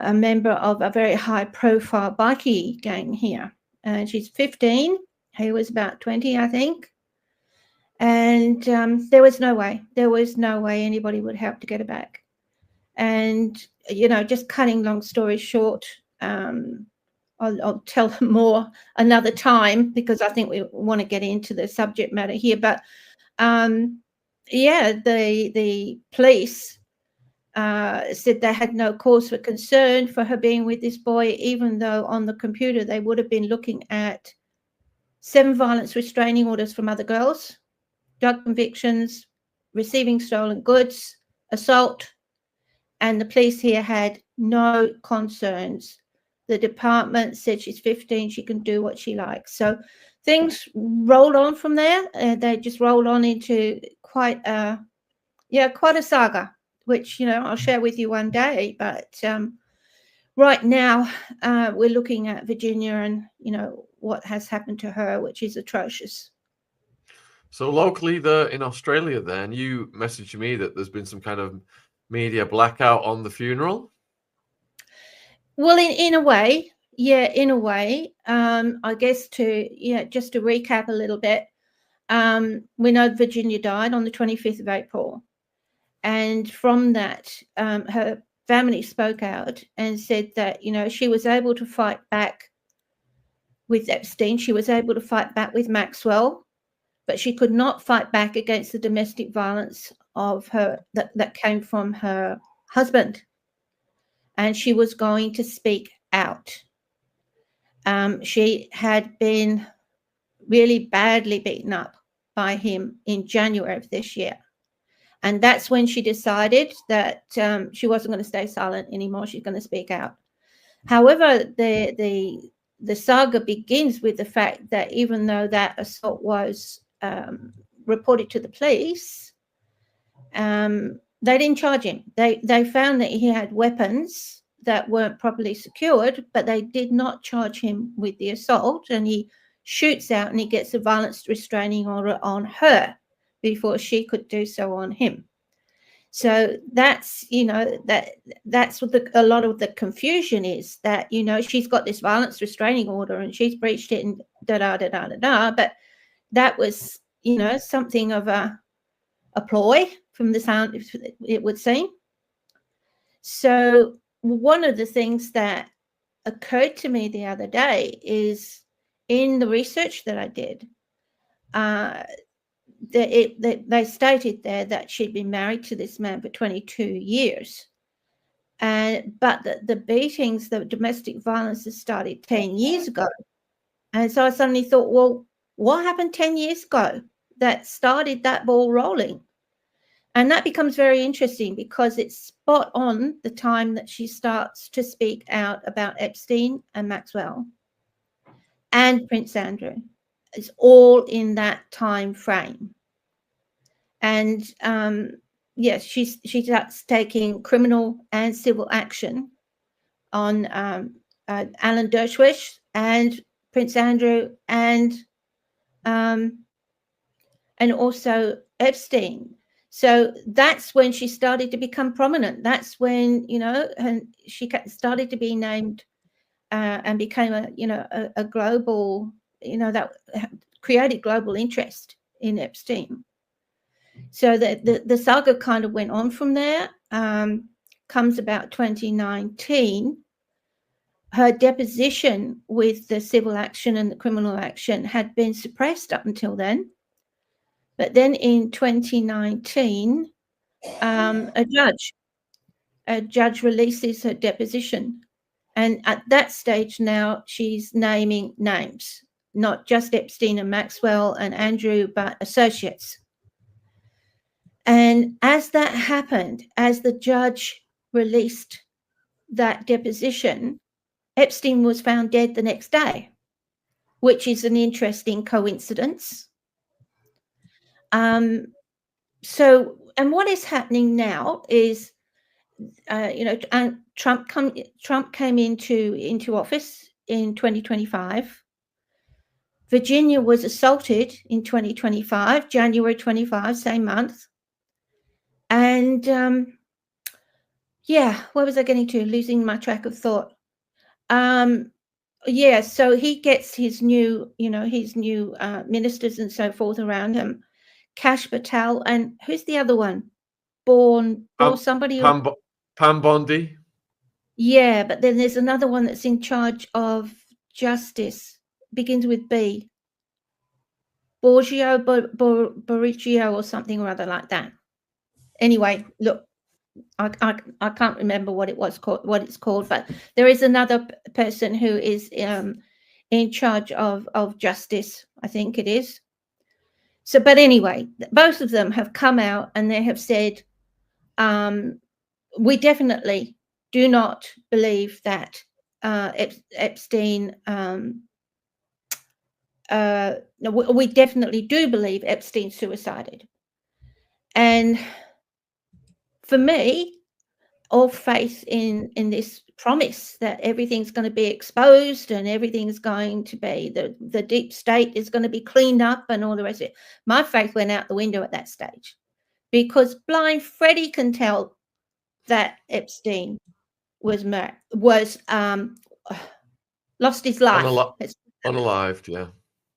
a member of a very high-profile bikie gang here. And she's 15. He was about 20, I think. And there was no way anybody would help to get her back. And, just cutting long story short, I'll tell them more another time because I think we want to get into the subject matter here. But, the police said they had no cause for concern for her being with this boy, even though on the computer they would have been looking at 7 violence restraining orders from other girls, drug convictions, receiving stolen goods, assault, and the police here had no concerns. The department said she's 15, she can do what she likes. So things rolled on from there. They just rolled on into quite a saga, which, I'll share with you one day. But right now we're looking at Virginia and, what has happened to her, which is atrocious. So locally in Australia then, you messaged me that there's been some kind of media blackout on the funeral. Well, in a way, I guess just to recap a little bit, we know Virginia died on the 25th of April. And from that, her family spoke out and said that, she was able to fight back with Epstein. She was able to fight back with Maxwell, but she could not fight back against the domestic violence of her that came from her husband. And she was going to speak out. She had been really badly beaten up by him in January of this year. And that's when she decided that she wasn't going to stay silent anymore. She's going to speak out. However, the saga begins with the fact that even though that assault was reported to the police, they didn't charge him. They found that he had weapons that weren't properly secured, but they did not charge him with the assault. And he shoots out and he gets a violence restraining order on her before she could do so on him. So that's, that's what a lot of the confusion is, that, she's got this violence restraining order and she's breached it and da-da-da-da-da-da. But that was, something of a ploy from the sound, it would seem. So one of the things that occurred to me the other day is, in the research that I did, they stated there that she'd been married to this man for 22 years. But the beatings, the domestic violence, has started 10 years ago. And so I suddenly thought, well, what happened 10 years ago that started that ball rolling? And that becomes very interesting because it's spot on the time that she starts to speak out about Epstein and Maxwell and Prince Andrew. It's all in that time frame. And she starts taking criminal and civil action on Alan Dershowitz and Prince Andrew and also Epstein. So that's when she started to become prominent. That's when, she started to be named and became a global, that created global interest in Epstein. So the saga kind of went on from there. Comes about 2019. Her deposition with the civil action and the criminal action had been suppressed up until then. But then in 2019, a judge releases her deposition. And at that stage now, she's naming names, not just Epstein and Maxwell and Andrew, but associates. And as that happened, as the judge released that deposition, Epstein was found dead the next day, which is an interesting coincidence. So, and what is happening now is, Trump came into office in 2025. Virginia was assaulted in 2025, January 25, same month. And Yeah, where was I getting to? Losing my track of thought. Yeah, so he gets his new, his new ministers and so forth around him. Kash Patel, and who's the other one? Born somebody. Pam Bondi. Yeah, but then there's another one that's in charge of justice. Begins with B. Borgio or something or other like that. Anyway, look, I can't remember what it's called, but there is another person who is in charge of justice, I think it is. So, but anyway, both of them have come out and they have said, we definitely do not believe that Epstein. No, we definitely do believe Epstein suicided, and for me, all faith in this promise that everything's going to be exposed and everything's going to be the deep state is going to be cleaned up and all the rest of it. My faith went out the window at that stage, because blind Freddie can tell that Epstein was lost his life. Unalived, yeah.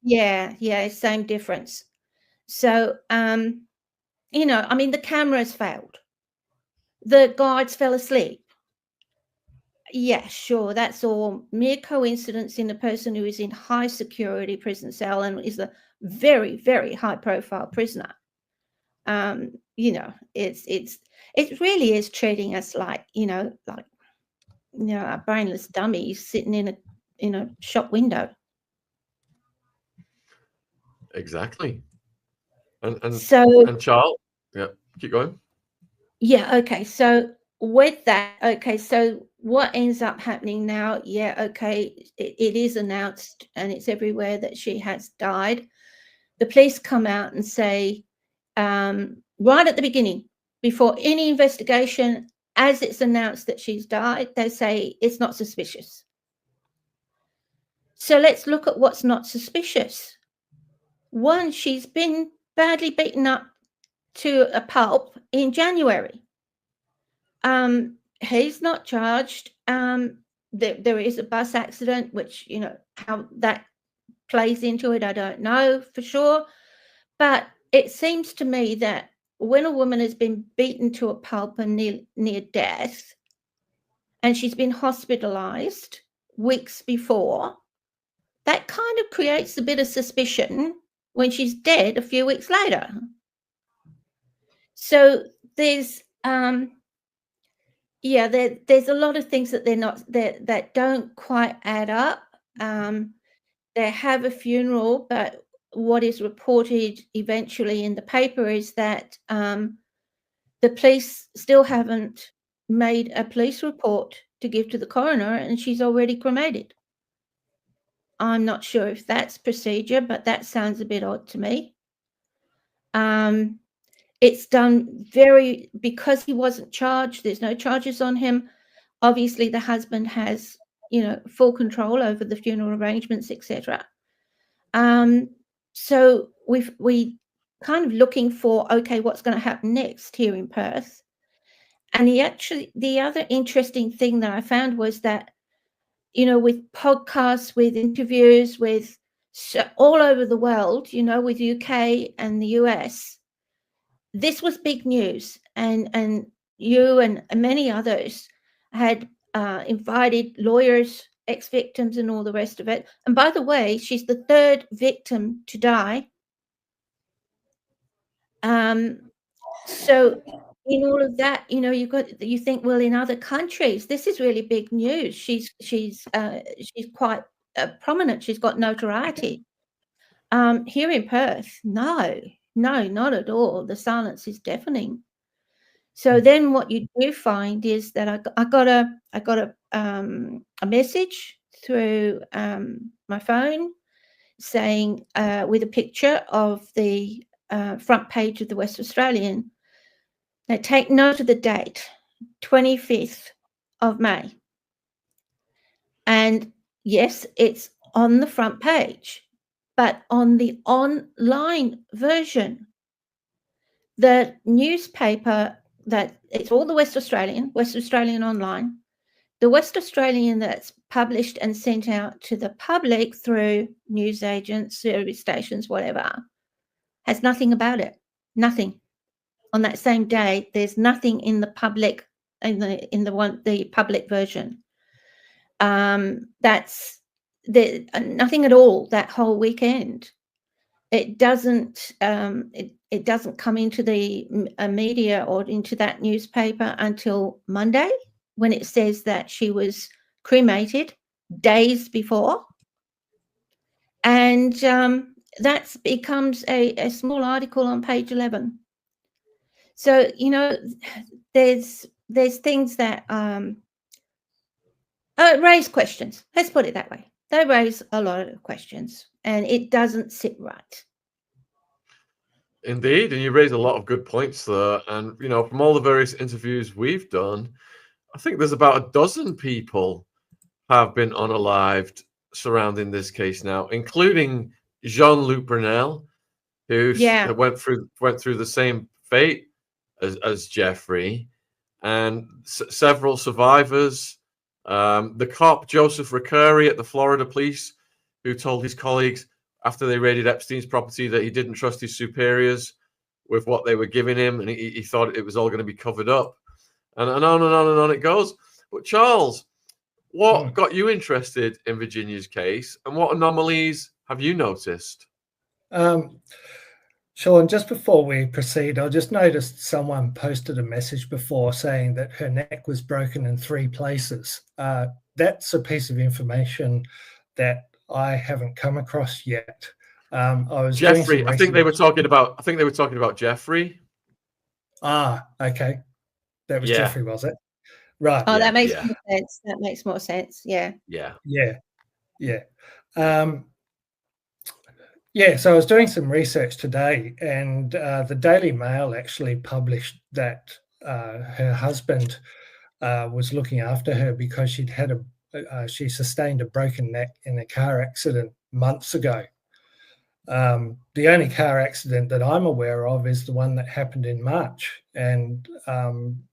Yeah, same difference. So, I mean, the cameras failed. The guards fell asleep. Yeah, sure. That's all mere coincidence in a person who is in high security prison cell and is a very, very high profile prisoner. It really is treating us like a brainless dummy sitting in a shop window. Exactly. And Charles, yeah, keep going. Yeah, okay. So with that, okay, so what ends up happening now? Yeah, okay, it is announced and it's everywhere that she has died. The police come out and say, right at the beginning, before any investigation, as it's announced that she's died, they say it's not suspicious. So let's look at what's not suspicious. One, she's been badly beaten up to a pulp in January. He's not charged. There is a bus accident, which, how that plays into it, I don't know for sure. But it seems to me that when a woman has been beaten to a pulp and near death, and she's been hospitalized weeks before, that kind of creates a bit of suspicion when she's dead a few weeks later. So there's there's a lot of things that that don't quite add up. They have a funeral, but what is reported eventually in the paper is that the police still haven't made a police report to give to the coroner, and she's already cremated. I'm not sure if that's procedure, but that sounds a bit odd to me. It's done because he wasn't charged. There's no charges on him. Obviously, the husband has, full control over the funeral arrangements, etc. So we kind of looking for, okay, what's going to happen next here in Perth. And the other interesting thing that I found was that, with podcasts, with interviews, with all over the world, with UK and the US, this was big news. And you and many others had invited lawyers, ex-victims and all the rest of it. And by the way, she's the third victim to die. So in all of that, you think, well, in other countries, this is really big news. She's quite prominent. She's got notoriety. Here in Perth, no, not at all. The silence is deafening. So then what you do find is that I got a message through my phone saying with a picture of the front page of the West Australian. Now take note of the date, 25th of May. And yes, it's on the front page, but on the online version, the newspaper that it's all the West Australian online. The West Australian that's published and sent out to the public through newsagents, service stations, whatever, has nothing about it. Nothing. On that same day, there's nothing in the public, the public version. That's nothing at all that whole weekend. It doesn't it doesn't come into the media or into that newspaper until Monday, when it says that she was cremated days before. And that becomes a small article on page 11. So, you know, there's things that raise questions. Let's put it that way. They raise a lot of questions, and it doesn't sit right. Indeed, and you raise a lot of good points there. And, you know, from all the various interviews we've done, I think there's about a dozen people have been unalived surrounding this case now, including Jean-Luc Brunel, who went through the same fate as Giuffre, and several survivors. The cop Joseph Recurry at the Florida police, who told his colleagues after they raided Epstein's property that he didn't trust his superiors with what they were giving him, and he thought it was all going to be covered up, and on and on and on it goes. But Charles, what got you interested in Virginia's case, and what anomalies have you noticed? Shaun, just before we proceed, I just noticed someone posted a message before saying that her neck was broken in 3 places. That's a piece of information that I haven't come across yet. I was Giuffre. I think they were talking about Giuffre. Ah, okay. That was Giuffre, was it? Right. Oh, that makes more sense. That makes more sense. Yeah. So I was doing some research today, and the Daily Mail actually published that her husband was looking after her because she sustained a broken neck in a car accident months ago. The only car accident that I'm aware of is the one that happened in March, and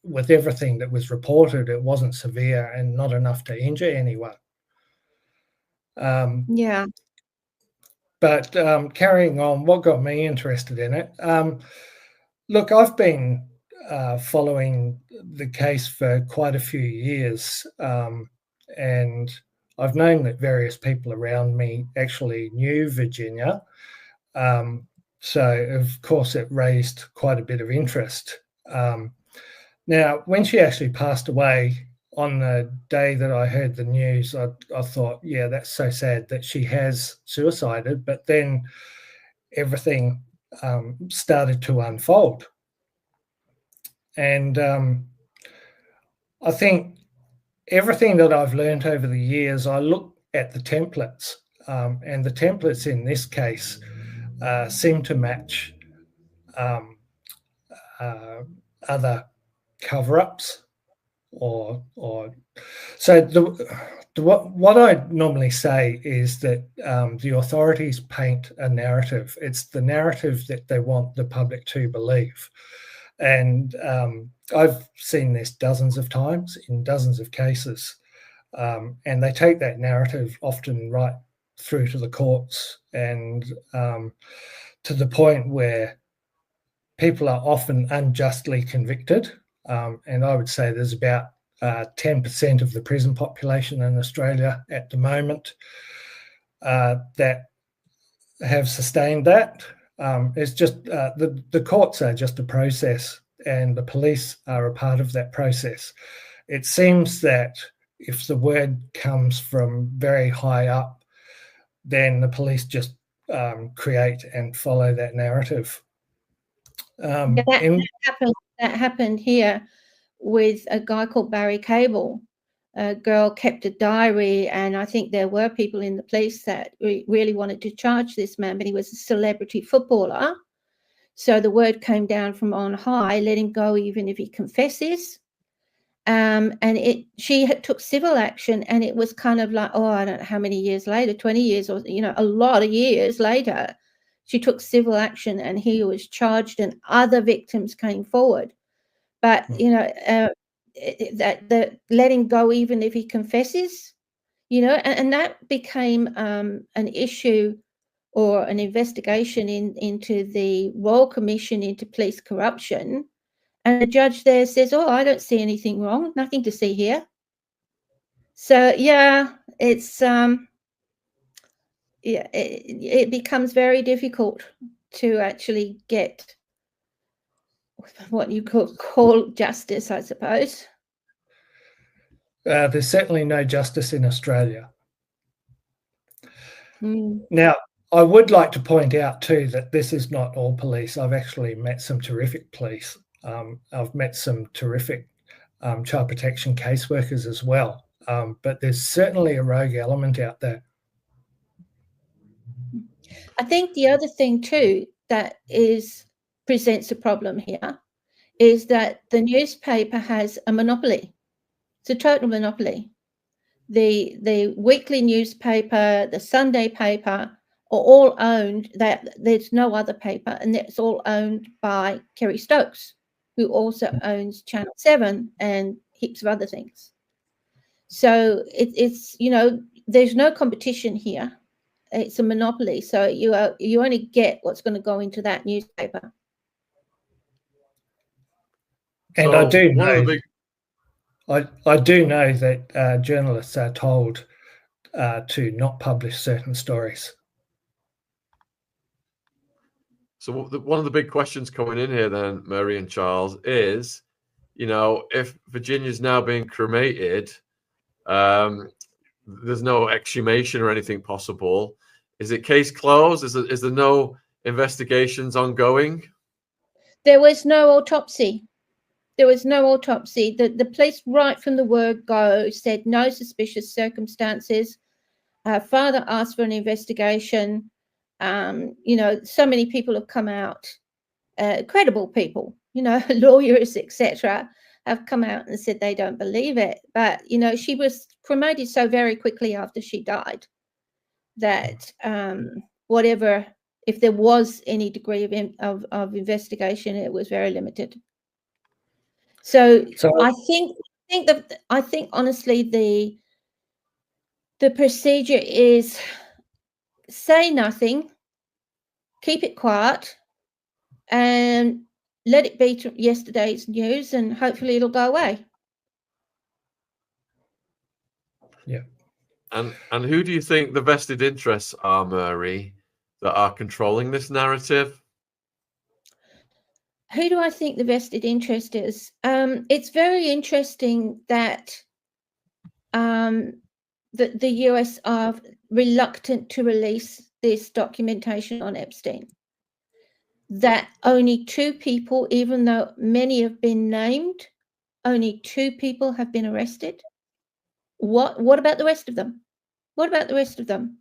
with everything that was reported, it wasn't severe and not enough to injure anyone. But carrying on, what got me interested in it? Look, I've been following the case for quite a few years, and I've known that various people around me actually knew Virginia. So, of course, it raised quite a bit of interest. Now, when she actually passed away, on the day that I heard the news, I thought, yeah, that's so sad that she has suicided. But then everything started to unfold. And I think everything that I've learned over the years, I look at the templates, and the templates in this case seem to match other cover-ups. So what I normally say is that the authorities paint a narrative. It's the narrative that they want the public to believe. And I've seen this dozens of times in dozens of cases. And they take that narrative often right through to the courts, and to the point where people are often unjustly convicted. And I would say there's about 10% of the prison population in Australia at the moment that have sustained that. It's just the courts are just a process, and the police are a part of that process. It seems that if the word comes from very high up, then the police just create and follow that narrative. That happened here with a guy called Barry Cable. A girl kept a diary, and I think there were people in the police that really wanted to charge this man, but he was a celebrity footballer. So the word came down from on high, let him go even if he confesses. And she took civil action, and it was kind of like, I don't know how many years later, 20 years or, a lot of years later, she took civil action and he was charged and other victims came forward. But that the letting go, even if he confesses, and that became an issue or an investigation into the Royal Commission into Police Corruption. And the judge there says, "Oh, I don't see anything wrong, nothing to see here." So yeah, it's it becomes very difficult to actually get what you call justice, I suppose. There's certainly no justice in Australia. Mm. Now, I would like to point out too that this is not all police. I've actually met some terrific police. I've met some terrific child protection caseworkers as well. But there's certainly a rogue element out there. I think the other thing too that presents a problem here is that the newspaper has a monopoly. It's a total monopoly. The weekly newspaper, the Sunday paper are all owned. That there's no other paper, and it's all owned by Kerry Stokes, who also owns Channel 7 and heaps of other things. So it's there's no competition here. It's a monopoly. So you only get what's going to go into that newspaper. And I do know I do know that journalists are told to not publish certain stories. So one of the big questions coming in here then, Mary and Charles, is, if Virginia's now being cremated, there's no exhumation or anything possible. Is it case closed? Is there no investigations ongoing? There was no autopsy. There was no autopsy. The police, right from the word go, said no suspicious circumstances. Father asked for an investigation. So many people have come out, credible people, lawyers, etc., have come out and said they don't believe it. But, she was cremated so very quickly after she died that whatever, if there was any degree of investigation, it was very limited. So I think honestly the procedure is say nothing, keep it quiet, and let it be yesterday's news, and hopefully it'll go away. Yeah. And who do you think the vested interests are, Mary, that are controlling this narrative? Who do I think the vested interest is? It's very interesting that the US are reluctant to release this documentation on Epstein. That only 2 people, even though many have been named, only 2 people have been arrested. What about the rest of them? What about the rest of them?